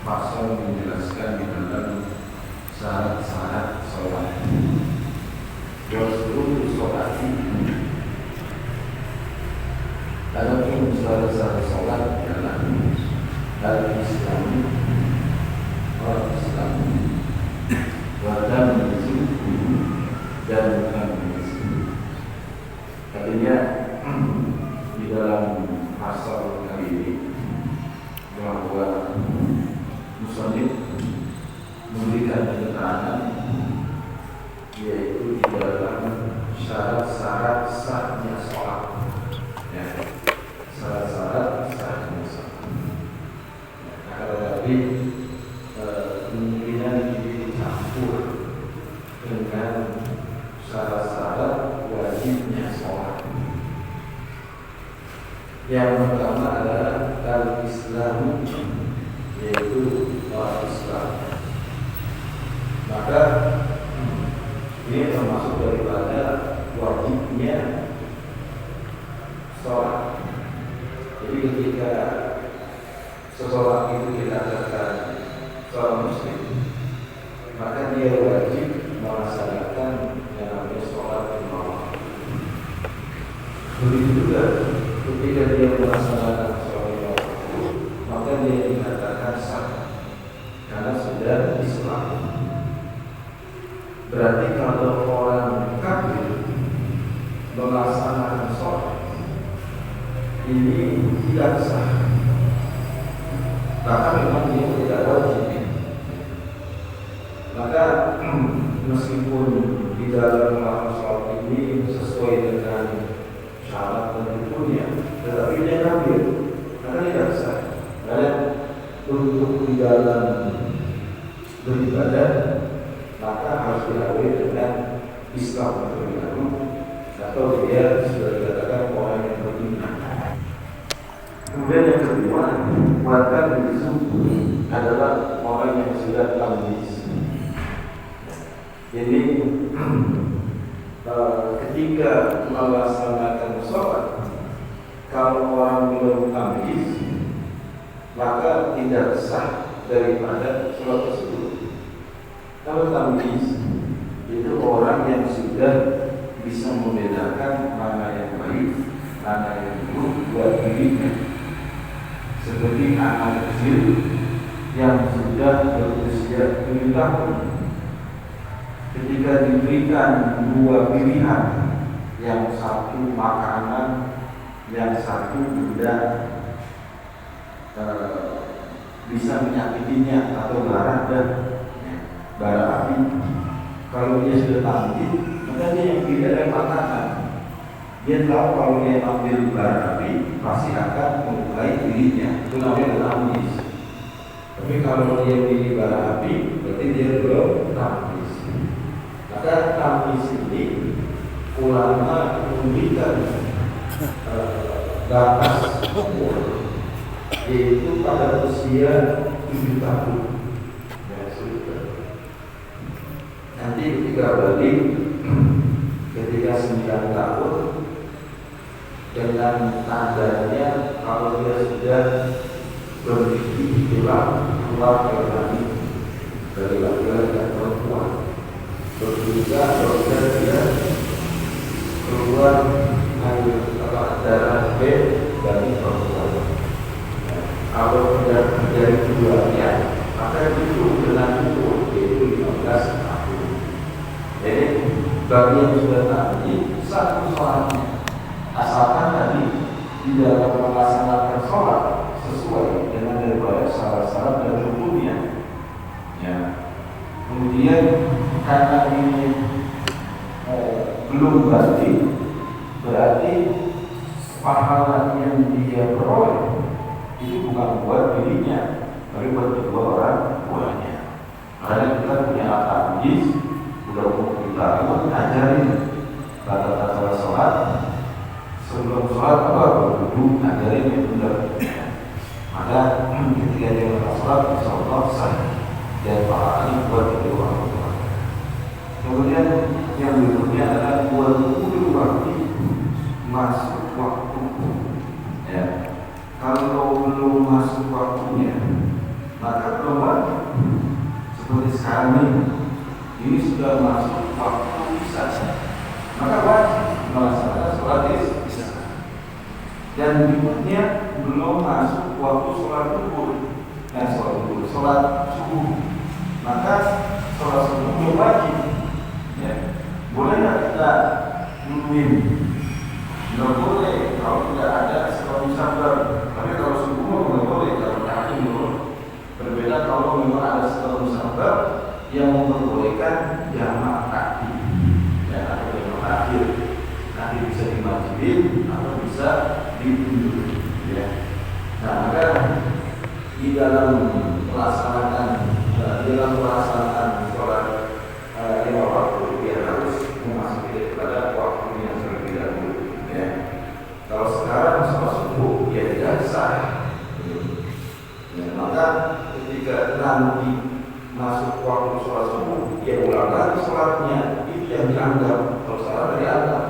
Pasal menjelaskan di dalam syarat-syarat sholat. Wassalamu sholat. Adapun syarat-syarat sholat adalah al-Islam, al-Islam, wadam dan bukan. Artinya di dalam pasal kali ini bahwa musannif memberikan keterangan yaitu di dalam syarat-syarat sahnya sholat, ya, syarat-syarat sahnya sholat. Nah, kalau tadi kemungkinan ini dicampur dengan syarat-syarat wajibnya sholat. Yang pertama adalah al-Islam, yaitu Islam. Maka ini termasuk daripada wajibnya sholat. Jadi ketika seseorang itu dikatakan seorang muslim, maka dia wajib melaksanakan yang namanya sholat lima waktu. Begitu juga ketika dia melaksanakan sholat lima waktu, maka dia dikatakan sah karena sudah Islam. Berarti kalau orang kafir melaksanakan sholat ini tidak sah, bahkan memang dia tidak wajib. Maka meskipun di dalam melakukan sholat ini sesuai dengan syarat dan rukunnya, tetapi dia kafir, karena tidak sah. Karena untuk di dalam beribadah maka harus diawali dengan Islam terlebih dahulu, atau dia sudah dikatakan orang yang beriman. Kemudian yang kedua, warga itu adalah orang yang sudah tamyiz. Jadi ketika melaksanakan sholat, kalau orang belum tamyiz, maka tidak sah daripada sholat tersebut. Kalau tamyiz itu orang yang sudah bisa membedakan mana yang baik, mana yang buruk buat dirinya. Seperti anak kecil yang sudah berusia 7 tahun, ketika diberikan dua pilihan, yang satu makanan, yang satu benda bisa menyakitinya atau bara api. Kalau dia sudah tamyiz, maka dia yang pilih adalah makanan. Dia tahu kalau dia ambil bara api pasti akan memulai dirinya, itu namanya tamyiz. Tapi kalau dia pilih bara api, berarti dia belum tamyiz. Maka tamyiz ini ulama memberikan batas umur, yaitu pada usia 7 tahun. Nanti ketika balik, ketika 9 tahun, dengan tandanya kalau dia sudah bergigi tulang keluar dari laki-laki dan perempuan. Begitu juga dia keluar air darah B dari perempuan. Kalau tidak terjadi keduanya, maka itu dengan umur yaitu 15 tahun. Jadi bagi yang sudah tamyiz, satu sholatnya, asalkan tadi di dalam melaksanakan sholat sesuai dengan daripada syarat-syarat dan rukunnya. Ya. Kemudian karena ini belum berarti pahala yang dia peroleh itu bukan buat dirinya, tapi buat kedua orang tuanya. Karena kita punya akal hadis, udah umur kita ngajarin kata-kata sholat. Sebelum sholat apa? Duduk ngajarin yang benar. Maka ketika dia melakukan sholat, insya Allah sah dan pahalanya buat kedua orang tua. Kemudian yang berikutnya adalah buat waktu masuk waktu. Ya, kalau belum masuk waktunya, maka belum wajib. Seperti sekarang ini sudah masuk waktu isya, maka wajib melaksanakan sholat isya. Dan berikutnya belum masuk waktu sholat zuhur, sholat subuh, maka sholat subuh belum wajib. Ya. Boleh nggak kita nungguin? Nggak boleh kalau tidak ada sholat musafir. Tapi kalau subuh nggak boleh, kalau kaki boleh. Berbeda kalau memang ada sholat musafir yang memperbolehkan jamak kaki, ya, atau jamak akhir. Nanti bisa dimajibin atau bisa diundur. Ya. Nah, maka di dalam pelaksanaan sholat lima waktu dia harus memasuki kepada waktu yang terlebih dahulu. Ya. Kalau sekarang sholat subuh ya tidak sah. Ya, maka ketika nanti masuk waktu sholat subuh, ya ulang lagi sholatnya, itu yang dianggap. Kalau salah dianggap.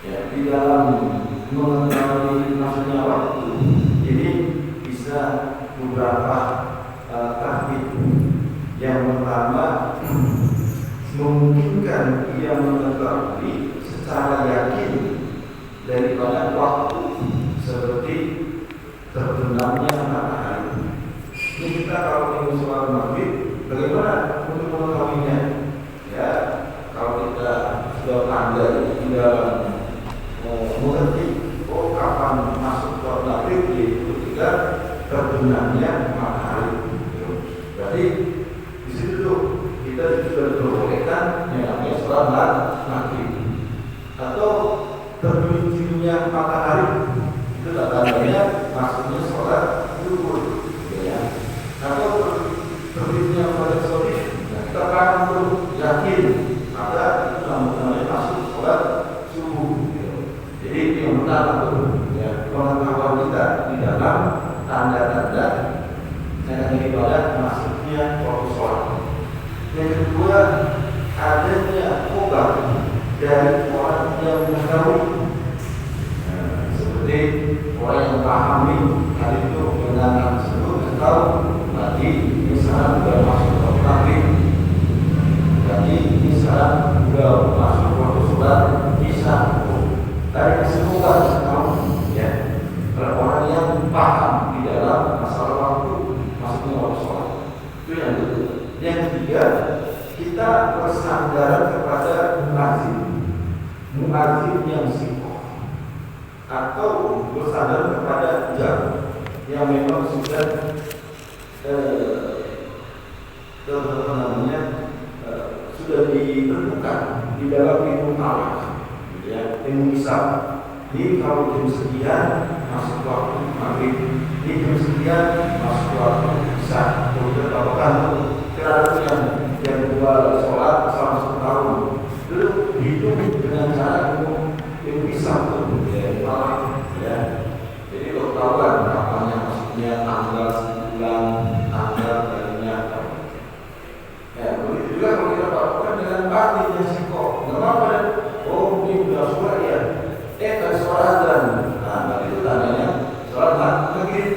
Ya, di dalam mengetahui maksudnya waktu ini bisa beberapa tahap. Yang pertama, memungkinkan ia mengetahui secara yakin daripada waktu seperti terbenamnya matahari. Ini kita kalau ingin sholat maghrib, bagaimana untuk mengetahuinya? Ya, kalau kita sudah pandai di dalam mengerti, oh kapan masuk sholat maghrib, yaitu ketika terbenamnya matahari. Berarti di situ kita sudah diperbolehkan yang namanya sholat maghrib. Atau tergelincirnya matahari, itu tandanya masuknya sholat zuhur. Ya. Atau terbitnya pada sore, kita akan yakin, maka itu namanya masuk sholat subuh. Jadi yang pertama ya, pengetahuan kita di dalam tanda-tanda yang ibadah masuknya waktu sholat. Yang kedua, adanya obat dari orang yang mengetahui, seperti orang yang pahami hal itu dengan tersebut tahu nanti ini sekarang sudah masuk waktu maghrib, jadi ini sekarang sudah masuk waktu sholat isya. Dari kesimpulan kamu, ya, orang yang paham di dalam masalah waktu masuknya waktu sholat. Itu yang kedua. Yang ketiga, kita bersandar kepada muadzin yang sikoh, atau bersandar kepada jam yang memang sudah sudah ditentukan di dalam ilmu falak, ya, ilmu hisab. Ini kalau jam sekian masuk waktu maghrib, ini jam sekian masuk waktu isya. Kemudian apakah kerana yang dua sholat selama 10 tahun itu hidup dengan cara ilmu hisab, ya, falak, ya. Jadi kalau tahuan kapannya masuknya, tanggal, bulan, tanggal, bulannya. Ya, begitu juga kalau kita lakukan dengan batin yang sikoh, nggak apa-apa. Oh, ini udah sholat ya, tadi sholat azan. Nah, itu tandanya sholat maghrib.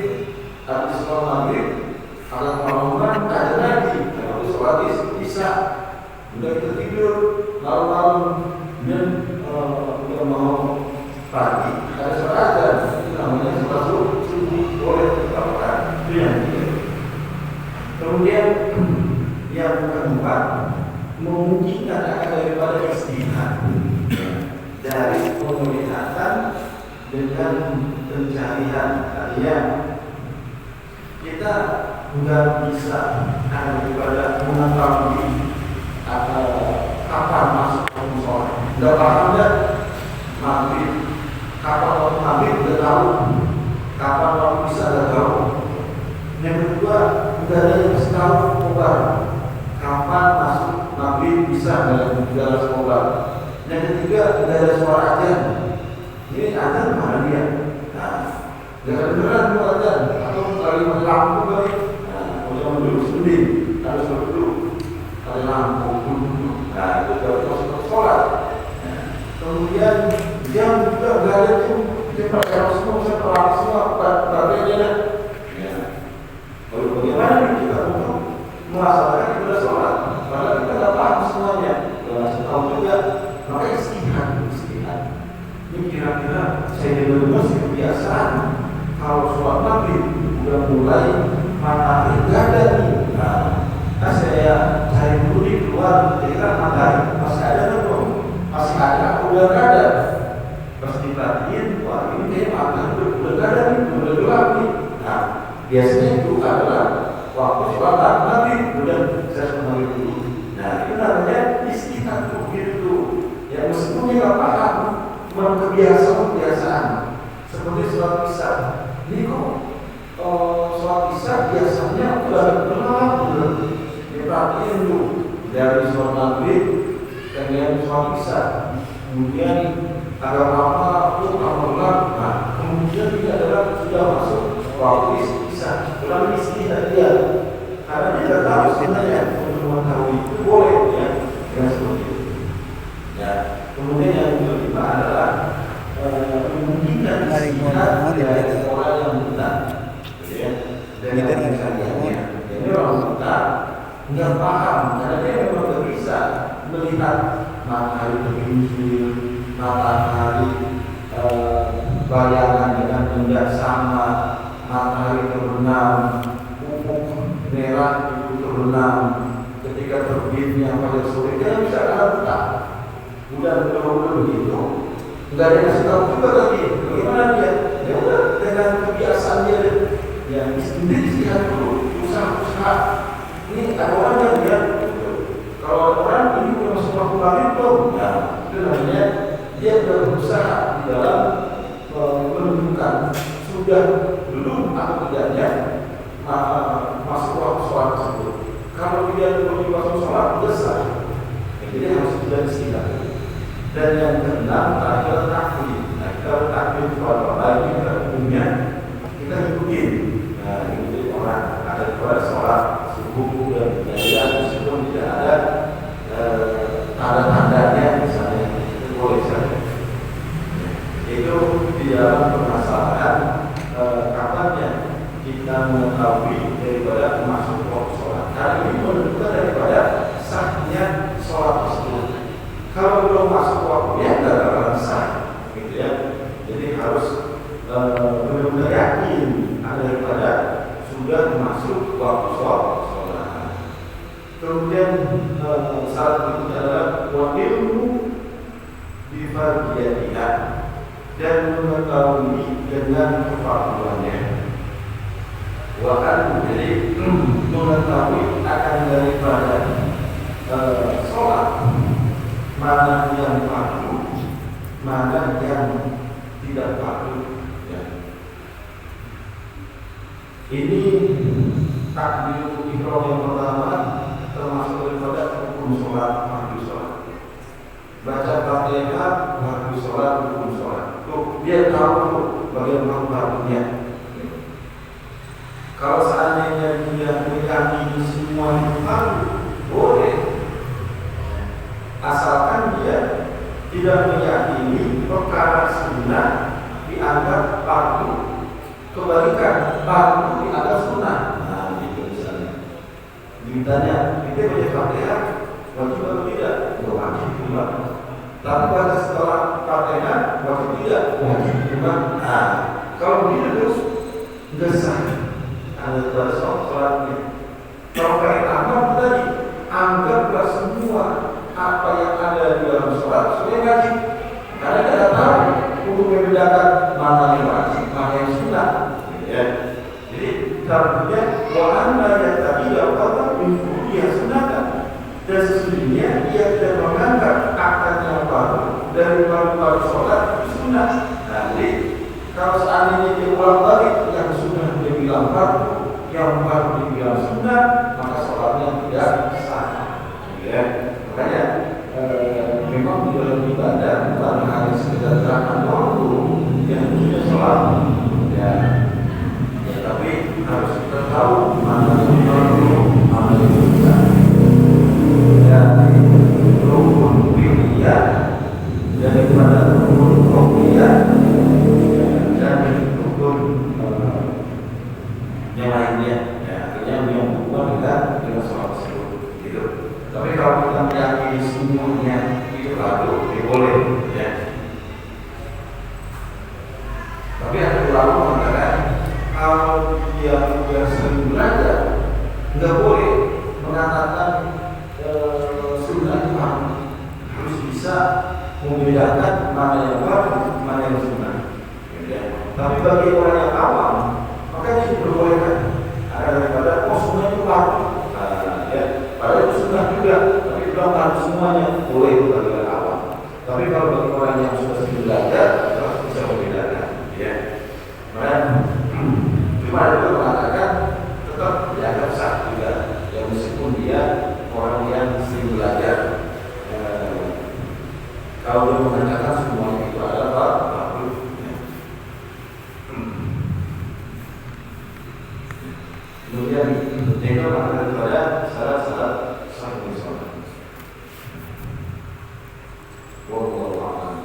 Habis sholat maghrib, ada pengumuman, ada lagi. Kalau sholat isya, udah kita tidur, malam-malam dan udah mau pagi, ada sholat azan. Itu namanya sholat subuh, boleh dilakukan. Itu yang ketiga. Kemudian yang keempat, memungkinkan akan daripada istihad dari penglihatan dengan pencarian kalian. Kita nggak bisa daripada mengetahui kapan masuk sholat. Nggak paham nggak? maghrib. Kapan waktu maghrib udah tahu, kapan waktu isya udah tahu. Yang kedua, nggak ada yang kasih tahu khobar kapan masuk maghrib bisa dalam khobar. Yang ketiga, nggak ada suara azan. Ini azan mana dia? Nah, jangan beneran itu azan atau kalimat lampu kali. Nah, kalau dulu sendiri harus duduk, ada lampu. Nah, itu baru masuk sholat. Nah, kemudian jam juga nggak ada tuh. Dia pakai semua, saya pelak semua, bagiannya. Ya, lalu bagaimana kita untuk melaksanakan ibadah sholat? Karena kita nggak paham semuanya. Kita tahu juga, maka istihad. Ini kira-kira saya dengar kebiasaan kalau sholat maghrib udah mulai matahari nggak ada nih. Nah, saya cari dulu di keluar, kira matahari masih ada belum? Masih ada, udah nggak ada. Pas diperhatiin, wah ini kayak matahari udah nggak ada nih, udah gelap nih. Nah, biasanya itu adalah waktu sholat maghrib, udah saya sholat dulu. Nah, itu namanya istihad begitu. Ya meskipun dia nggak paham, cuma kebiasaan seperti sholat isya. Ini kok sholat isya biasanya udah gelap, diperhatiin dulu dari sholat maghrib kemudian sholat isya, kemudian agak lama gelap. Nah, kemudian tidak ada sudah masuk waktu isya. Kurang istihad dia, karena dia tidak tahu sebenarnya untuk mengetahui itu boleh ya, dengan seperti itu. Ya, kemudian yang kelima adalah memungkinkan istihad dari orang yang buta, ya, dengan misalnya, jadi orang buta nggak paham karena dia memang nggak bisa melihat matahari tergelincir, matahari bayangan dengan benda sama, matahari terbenam, ufuk merah itu terbenam ketika terbitnya pada sore. Dia bisa buta. Udah begitu, nggak ada yang kasih tahu juga lagi bagaimana dia. Ya udah dengan kebiasaan dia, ya sendiri istihad dulu, usaha. Ini ada orang yang dia, kalau ada orang ini udah masuk waktu maghrib belum? Ya, itu namanya dia sudah berusaha di dalam menentukan sudah belum atau tidaknya masuk waktu sholat tersebut. Kalau tidak belum waktu sholat selesai, jadi harus sudah istihad. Dan yang keenam adalah takbir. Nah, kalau takbir itu apa? Bagi kita umumnya kita ikutin. Nah, ikutin orang ada pada sholat subuh dan jadilah meskipun tidak ada tanda-tandanya misalnya itu boleh saja. Itu di dalam permasalahan kapannya kita mengetahui daripada masuk waktu sholat. Karena ini menentukan daripada sahnya sholat tersebut. Kalau belum masuk waktunya nggak akan sah, gitu ya. Jadi harus benar-benar yakin daripada sudah masuk waktu sholat. Kemudian saat berikutnya adalah ilmu bifardiyatihah dan mengetahui dengan kefarduannya. Jadi mengetahui akan daripada sholat mana yang fardu, mana yang tidak fardu. Ya. Ini takbiratul ihram yang pertama termasuk daripada rukun sholat, fardu sholat. Baca Fatihah, fardu sholat, rukun sholat. Tuh dia tahu bagaimana fardunya. Kalau seandainya dia meyakini semua itu fardu, boleh. Asalkan dia tidak meyakini perkara sunnah dianggap fardu, kebalikan fardu dianggap sunnah. Nah, gitu misalnya. Ditanya, kita baca Fatihah wajib atau tidak? Tidak wajib juga. Tapi baca setelah Fatihah wajib tidak? Wajib juga. Nah, kalau begitu terus nggak sah. Ada pada sholatnya. Kalau kayak apa tadi? Anggaplah semua apa yang ada di dalam sholat sebenarnya wajib. Karena kita tahu untuk membedakan mana yang wajib, mana yang sunnah. Ya. Jadi caranya wa anna yattabi'u qawlan min fudiya sunnatan. Dan sesungguhnya ia tidak menganggap akan yang baru dari baru sholat sunnah. Nah, jadi kalau seandainya dia ulang balik yang sunnah dia bilang fardu, yang fardu dia bilang sunnah, maka sholatnya tidak sah. Ya, makanya memang di dalam ibadah bukan hanya sekedar gerakan waktu yang punya sholat, ya, tapi harus kita tahu mana yang fardu, mana yang sunnah. Dari rukun fi'liyah daripada rukun qauliyah dan rukun yang lainnya, ya, artinya yang berhubungan dengan sholat tersebut, gitu. Tapi kalau kita meyakini semuanya itu fardu, ya boleh, ya. Tapi ada ulama mengatakan kalau dia sudah sering belajar, nggak boleh mengatakan sunnah itu harus bisa membedakan mana yang fardu, mana yang sunnah. Ya. Tapi bagi orang yang awam, maka dia diperbolehkan. Ada daripada sunnah itu fardu, ya, padahal itu sunnah juga, tapi belum fardu semuanya, boleh bagi orang awam. Tapi kalau bagi orang yang sudah sering belajar, harus bisa membedakan. Ya. Cuma ada juga mengatakan tetap dianggap sah juga, ya, meskipun dia orang yang sering belajar. Kalau dia mengatakan semuanya itu adalah fardu. Kemudian itu mengatakan kepada syarat-syarat sahih sholat. Wallahu a'lam.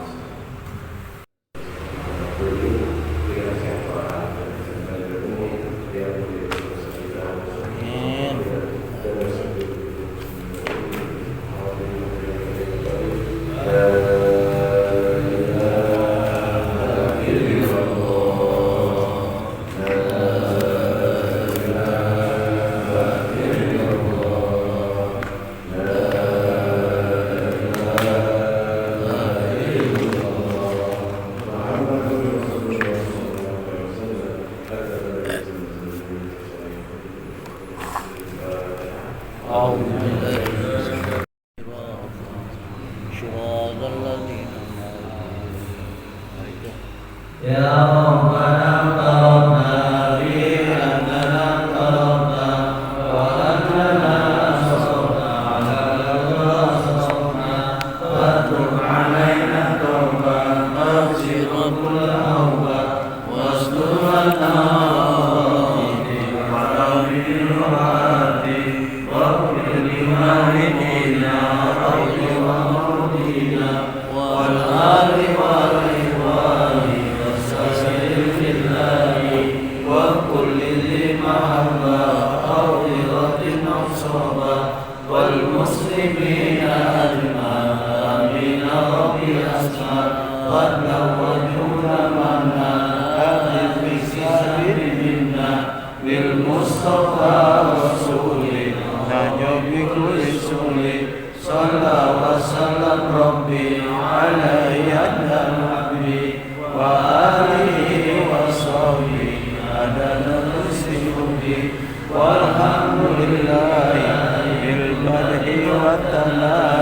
Walhamdulillah bil badhi wa tanah